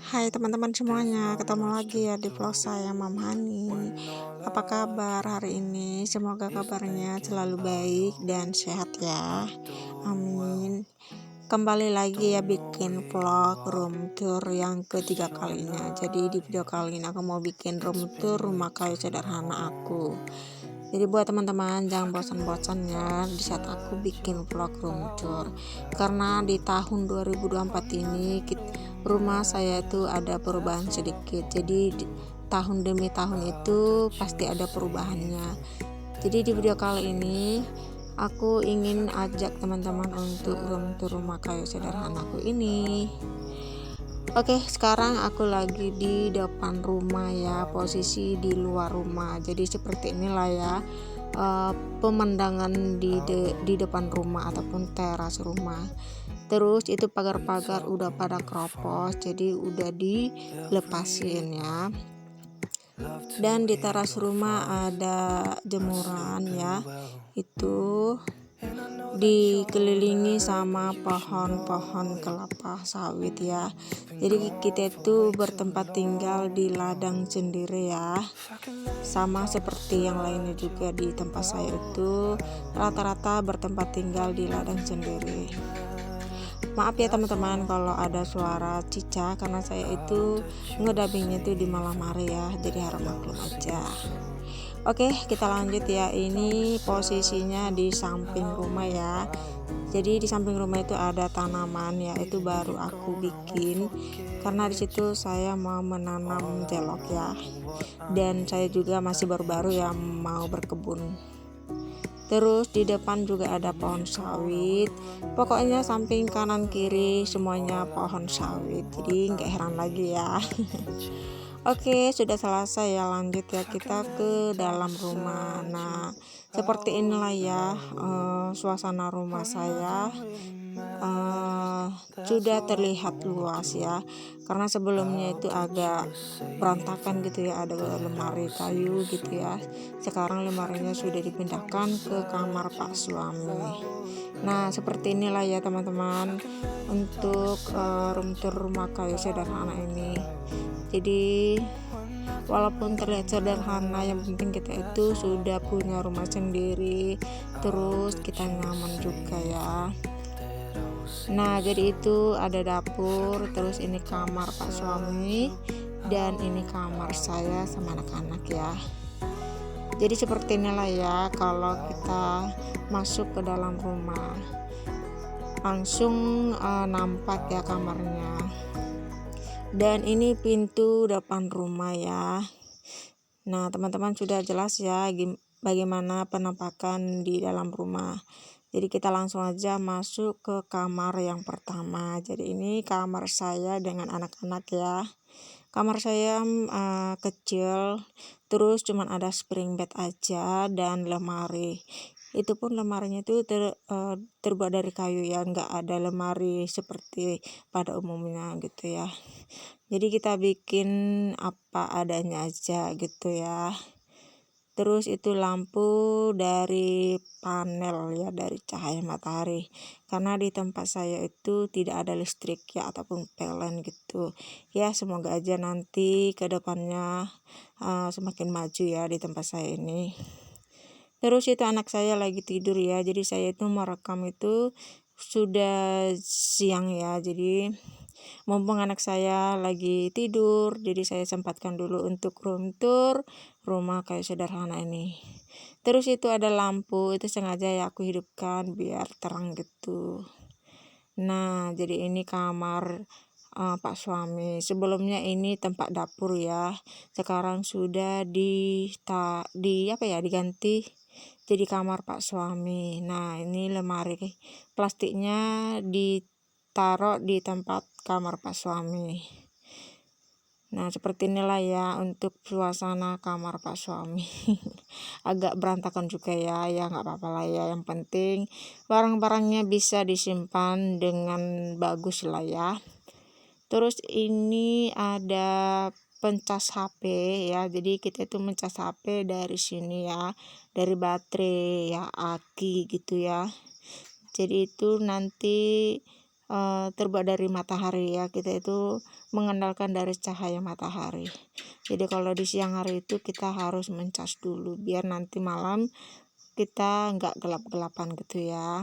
Hai teman-teman semuanya, ketemu lagi ya di vlog saya Mam Hani. Apa kabar hari ini? Semoga kabarnya selalu baik dan sehat ya. Amin. Kembali lagi ya bikin vlog room tour yang ketiga kalinya. Jadi di video kali ini aku mau bikin room tour rumah kayu sederhana aku. Jadi buat teman-teman jangan bosan-bosan ya di saat aku bikin vlog room tour. Karena di tahun 2024 ini rumah saya itu ada perubahan sedikit. Jadi tahun demi tahun itu pasti ada perubahannya. Jadi di video kali ini aku ingin ajak teman-teman untuk room tour rumah kayu sederhanaku ini. Oke, sekarang aku lagi di depan rumah ya, posisi di luar rumah. Jadi seperti inilah ya pemandangan di depan rumah ataupun teras rumah. Terus itu pagar-pagar udah pada keropos, jadi udah dilepasin ya. Dan di teras rumah ada jemuran ya, itu dikelilingi sama pohon-pohon kelapa sawit ya. Jadi kita itu bertempat tinggal di ladang sendiri ya, sama seperti yang lainnya juga. Di tempat saya itu rata-rata bertempat tinggal di ladang sendiri. Maaf ya teman-teman kalau ada suara cicak, karena saya itu ngedubbingnya itu di malam hari ya, jadi harap maklum aja. Oke, kita lanjut ya. Ini posisinya di samping rumah ya. Jadi di samping rumah itu ada tanaman ya, itu baru aku bikin karena disitu saya mau menanam jelok ya. Dan saya juga masih baru-baru ya mau berkebun. Terus di depan juga ada pohon sawit. Pokoknya samping kanan kiri semuanya pohon sawit. Jadi nggak heran lagi ya. Oke, sudah selesai ya, lanjut ya kita ke dalam rumah. Nah, seperti inilah ya suasana rumah saya. Sudah terlihat luas ya, karena sebelumnya itu agak berantakan gitu ya, ada lemari kayu gitu ya. Sekarang lemarinya sudah dipindahkan ke kamar Pak suami. Nah, seperti inilah ya teman-teman untuk room tour rumah kayu sederhana ini. Jadi walaupun terlihat sederhana, yang penting kita itu sudah punya rumah sendiri, terus kita nyaman juga ya. Nah, jadi itu ada dapur, terus ini kamar Pak suami, dan ini kamar saya sama anak-anak ya. Jadi seperti inilah ya kalau kita masuk ke dalam rumah, langsung nampak ya kamarnya. Dan ini pintu depan rumah ya. Nah, teman-teman sudah jelas ya bagaimana penampakan di dalam rumah. Jadi kita langsung aja masuk ke kamar yang pertama. Jadi ini kamar saya dengan anak-anak ya. Kamar saya kecil, terus cuman ada spring bed aja dan lemari. Itu pun lemarinya itu terbuat dari kayu ya, nggak ada lemari seperti pada umumnya gitu ya. Jadi kita bikin apa adanya aja gitu ya. Terus itu lampu dari panel ya, dari cahaya matahari, karena di tempat saya itu tidak ada listrik ya ataupun PLN gitu ya. Semoga aja nanti ke depannya semakin maju ya di tempat saya ini. Terus itu anak saya lagi tidur ya, jadi saya itu merekam itu sudah siang ya. Jadi mumpung anak saya lagi tidur, jadi saya sempatkan dulu untuk room tour rumah kayu sederhana ini. Terus itu ada lampu, itu sengaja ya aku hidupkan biar terang gitu. Nah, jadi ini kamar Pak suami. Sebelumnya ini tempat dapur ya, sekarang sudah diganti jadi kamar Pak suami. Nah, ini lemari plastiknya ditaruh di tempat kamar Pak suami. Nah, seperti inilah ya untuk suasana kamar Pak suami. Agak berantakan juga ya, nggak apa-apa lah ya, yang penting barang-barangnya bisa disimpan dengan bagus lah ya. Terus ini ada pencas HP ya, jadi kita itu mencas HP dari sini ya, dari baterai ya, aki gitu ya. Jadi itu nanti terbuat dari matahari ya, kita itu mengandalkan dari cahaya matahari. Jadi kalau di siang hari itu kita harus mencas dulu biar nanti malam kita nggak gelap-gelapan gitu ya.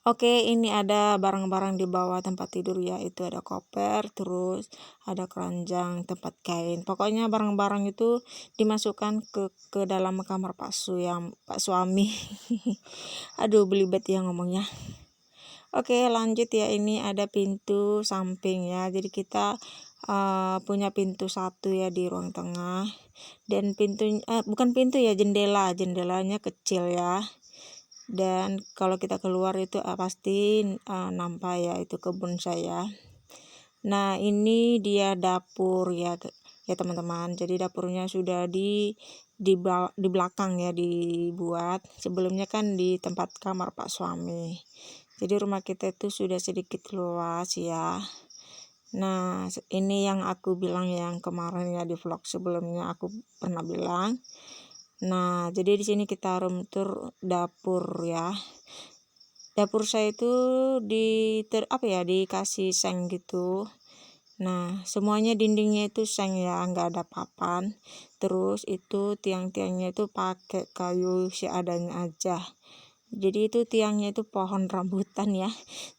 Oke, ini ada barang-barang di bawah tempat tidur ya, itu ada koper, terus ada keranjang, tempat kain. Pokoknya barang-barang itu dimasukkan ke dalam kamar Pak suami. Aduh, belibet ya ngomongnya. Oke, lanjut ya, ini ada pintu samping ya. Jadi kita punya pintu satu ya di ruang tengah, dan bukan pintu ya, jendelanya kecil ya. Dan kalau kita keluar itu pasti nampak ya itu kebun saya. Nah, ini dia dapur ya teman-teman. Jadi dapurnya sudah di belakang ya dibuat. Sebelumnya kan di tempat kamar Pak suami. Jadi rumah kita itu sudah sedikit luas ya. Nah, ini yang aku bilang yang kemarin ya di vlog sebelumnya aku pernah bilang. Nah, jadi di sini kita room tour dapur ya. Dapur saya itu dikasih seng gitu. Nah, semuanya dindingnya itu seng ya, nggak ada papan. Terus itu tiang-tiangnya itu pakai kayu seadanya aja. Jadi itu tiangnya itu pohon rambutan ya.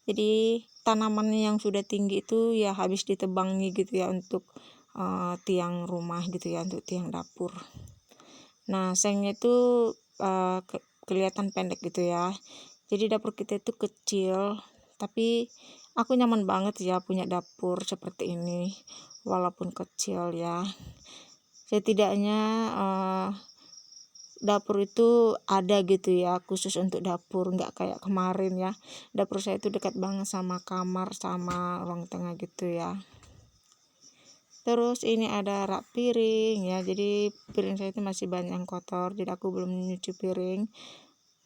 Jadi tanaman yang sudah tinggi itu ya habis ditebangi gitu ya untuk tiang rumah gitu ya, untuk tiang dapur. Nah, sengnya itu kelihatan pendek gitu ya. Jadi dapur kita itu kecil, tapi aku nyaman banget ya punya dapur seperti ini, walaupun kecil ya. Setidaknya dapur itu ada gitu ya, khusus untuk dapur, nggak kayak kemarin ya. Dapur saya itu dekat banget sama kamar sama ruang tengah gitu ya. Terus ini ada rak piring ya, jadi piring saya itu masih banyak yang kotor, jadi aku belum nyuci piring,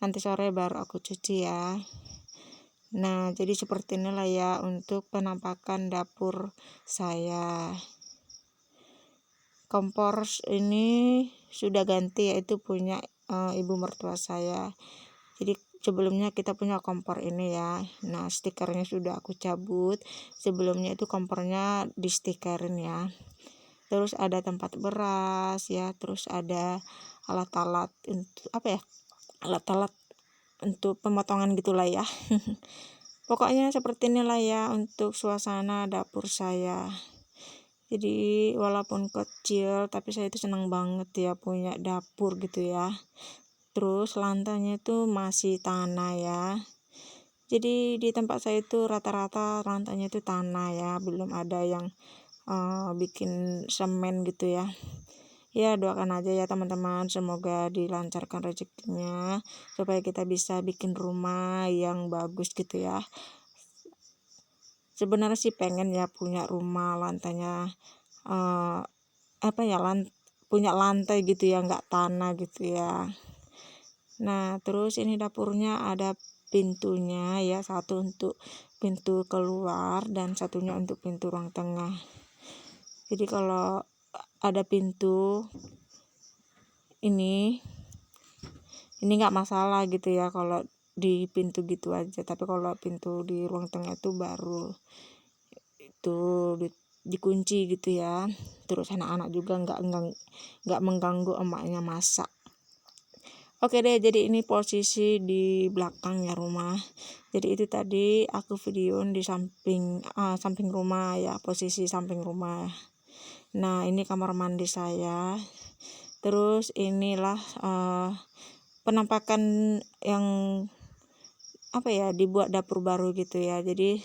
nanti sore baru aku cuci ya. Nah, jadi seperti inilah ya untuk penampakan dapur saya. Kompor ini sudah ganti, yaitu punya ibu mertua saya. Jadi sebelumnya kita punya kompor ini ya. Nah, stikernya sudah aku cabut. Sebelumnya itu kompornya di stikerin ya. Terus ada tempat beras ya, terus ada alat-alat untuk alat-alat untuk pemotongan gitulah ya. Pokoknya seperti inilah ya untuk suasana dapur saya. Jadi walaupun kecil tapi saya itu senang banget ya punya dapur gitu ya. Terus lantainya itu masih tanah ya. Jadi di tempat saya itu rata-rata lantainya itu tanah ya, belum ada yang bikin semen gitu ya. Ya, doakan aja ya teman-teman, semoga dilancarkan rezekinya supaya kita bisa bikin rumah yang bagus gitu ya. Sebenarnya sih pengen ya punya rumah lantainya punya lantai gitu ya, nggak tanah gitu ya. Nah, terus ini dapurnya ada pintunya ya, satu untuk pintu keluar dan satunya untuk pintu ruang tengah. Jadi kalau ada pintu ini nggak masalah gitu ya kalau di pintu gitu aja, tapi kalau pintu di ruang tengah itu baru itu dikunci gitu ya. Terus anak-anak juga nggak mengganggu emaknya masak. Oke deh, jadi ini posisi di belakangnya rumah. Jadi itu tadi aku videoin di samping rumah ya, posisi samping rumah. Nah, ini kamar mandi saya. Terus inilah penampakan yang dibuat dapur baru gitu ya. Jadi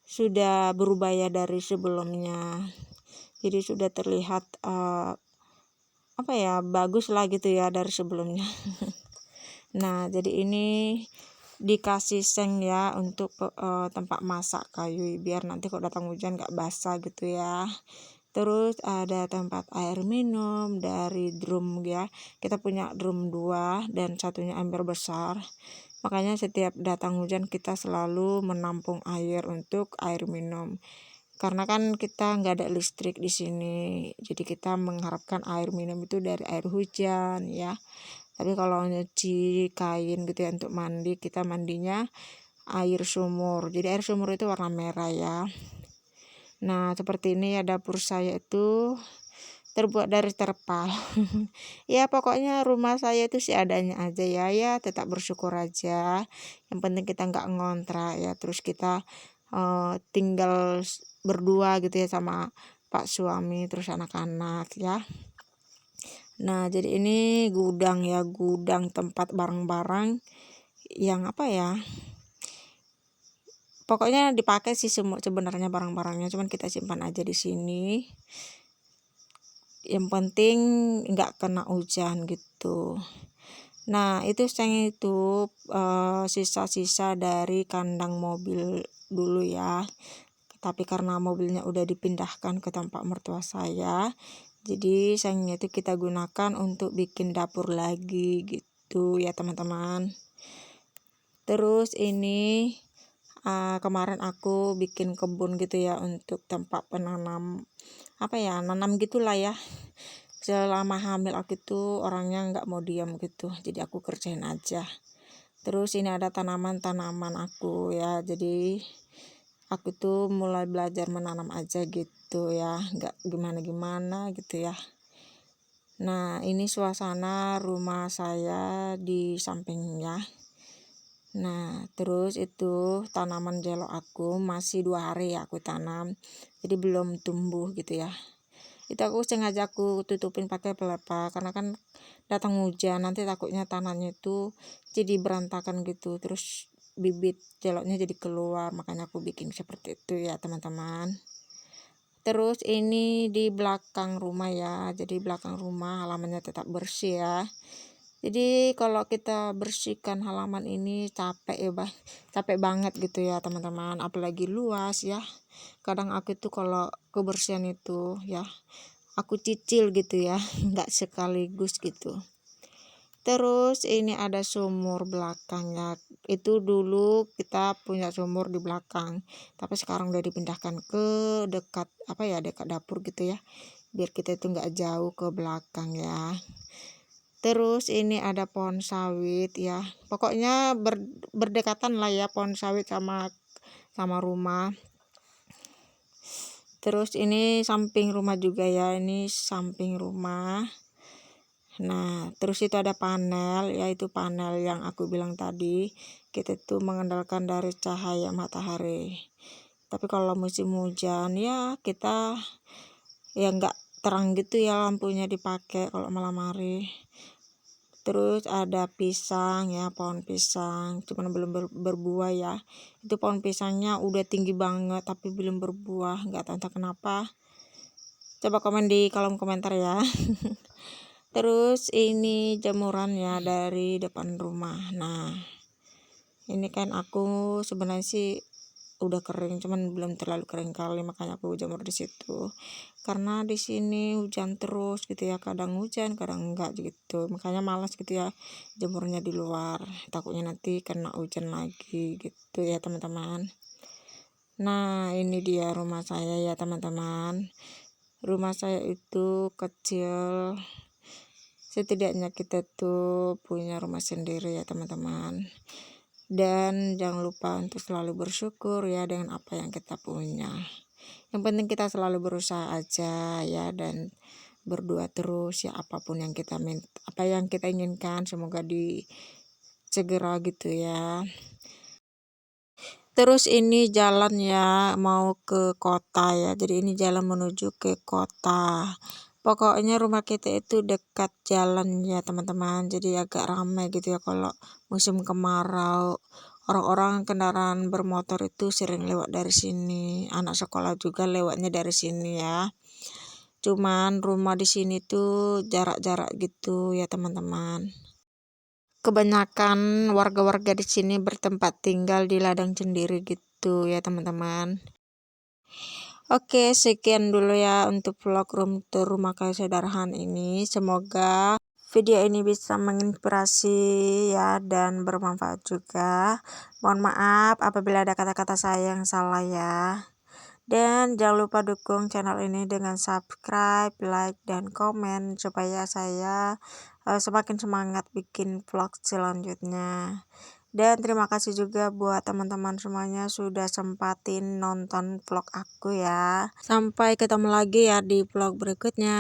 sudah berubah ya dari sebelumnya. Jadi sudah terlihat bagus lah gitu ya dari sebelumnya. Nah, jadi ini dikasih seng ya untuk tempat masak kayu biar nanti kalau datang hujan nggak basah gitu ya. Terus ada tempat air minum dari drum ya, kita punya drum 2 dan satunya ember besar, makanya setiap datang hujan kita selalu menampung air untuk air minum. Karena kan kita nggak ada listrik di sini, jadi kita mengharapkan air minum itu dari air hujan ya. Tapi kalau nyuci kain gitu ya untuk mandi, kita mandinya air sumur. Jadi air sumur itu warna merah ya. Nah seperti ini ya, dapur saya itu terbuat dari terpal. Ya pokoknya rumah saya itu seadanya aja ya, tetap bersyukur aja. Yang penting kita nggak ngontrak ya, terus kita tinggal berdua gitu ya sama Pak suami terus anak-anak ya. Nah jadi ini gudang ya, gudang tempat barang-barang yang apa ya, pokoknya dipakai sih semua sebenarnya barang-barangnya, cuman kita simpan aja di sini. Yang penting nggak kena hujan gitu. Nah itu saya itu sisa-sisa dari kandang mobil dulu ya, tapi karena mobilnya udah dipindahkan ke tempat mertua saya, jadi sayangnya itu kita gunakan untuk bikin dapur lagi gitu ya teman-teman. Terus ini kemarin aku bikin kebun gitu ya, untuk tempat penanam apa ya, nanam gitulah ya. Selama hamil aku tuh orangnya nggak mau diam gitu, jadi aku kerjain aja. Terus ini ada tanaman-tanaman aku ya, jadi aku tuh mulai belajar menanam aja gitu ya, nggak gimana-gimana gitu ya. Nah ini suasana rumah saya di sampingnya. Nah terus itu tanaman jelok aku masih 2 hari ya aku tanam, jadi belum tumbuh gitu ya. Itu aku sengaja aku tutupin pakai pelepah, karena kan datang hujan nanti takutnya tanahnya itu jadi berantakan gitu, terus bibit jeloknya jadi keluar, makanya aku bikin seperti itu ya teman-teman. Terus ini di belakang rumah ya, jadi belakang rumah halamannya tetap bersih ya. Jadi kalau kita bersihkan halaman ini capek ya capek banget gitu ya teman-teman, apalagi luas ya. Kadang aku tuh kalau kebersihan itu ya aku cicil gitu ya, nggak sekaligus gitu. Terus ini ada sumur belakang ya, itu dulu kita punya sumur di belakang, tapi sekarang udah dipindahkan ke dekat apa ya, dekat dapur gitu ya, biar kita itu nggak jauh ke belakang ya. Terus ini ada pohon sawit ya, pokoknya berdekatan lah ya pohon sawit sama rumah. Terus ini samping rumah juga ya, ini samping rumah. Nah terus itu ada panel, yaitu panel yang aku bilang tadi, kita tuh mengandalkan dari cahaya matahari. Tapi kalau musim hujan ya kita ya nggak terang gitu ya lampunya dipakai kalau malam hari. Terus ada pisang ya, pohon pisang cuman belum berbuah ya. Itu pohon pisangnya udah tinggi banget tapi belum berbuah, nggak tahu entah kenapa. Coba komen di kolom komentar ya. Terus ini jemuran ya dari depan rumah. Nah ini kan aku sebenarnya sih udah kering, cuman belum terlalu kering kali, makanya aku jemur di situ. Karena di sini hujan terus gitu ya, kadang hujan kadang enggak gitu, makanya malas gitu ya jemurnya di luar, takutnya nanti kena hujan lagi gitu ya teman-teman. Nah ini dia rumah saya ya teman-teman. Rumah saya itu kecil, setidaknya kita tuh punya rumah sendiri ya teman-teman. Dan jangan lupa untuk selalu bersyukur ya dengan apa yang kita punya. Yang penting kita selalu berusaha aja ya, dan berdoa terus ya, apapun yang kita minta, apa yang kita inginkan semoga segera gitu ya. Terus ini jalan ya mau ke kota ya, jadi ini jalan menuju ke kota. Pokoknya rumah kita itu dekat jalan ya teman-teman, jadi agak ramai gitu ya kalau musim kemarau. Orang-orang kendaraan bermotor itu sering lewat dari sini, anak sekolah juga lewatnya dari sini ya. Cuman rumah di sini tuh jarak-jarak gitu ya teman-teman. Kebanyakan warga-warga di sini bertempat tinggal di ladang sendiri gitu ya teman-teman. Oke, sekian dulu ya untuk vlog room tour rumah Kak Darhan ini. Semoga video ini bisa menginspirasi ya dan bermanfaat juga. Mohon maaf apabila ada kata-kata saya yang salah ya. Dan jangan lupa dukung channel ini dengan subscribe, like, dan komen supaya saya semakin semangat bikin vlog selanjutnya. Dan terima kasih juga buat teman-teman semuanya sudah sempatin nonton vlog aku ya. Sampai ketemu lagi ya di vlog berikutnya.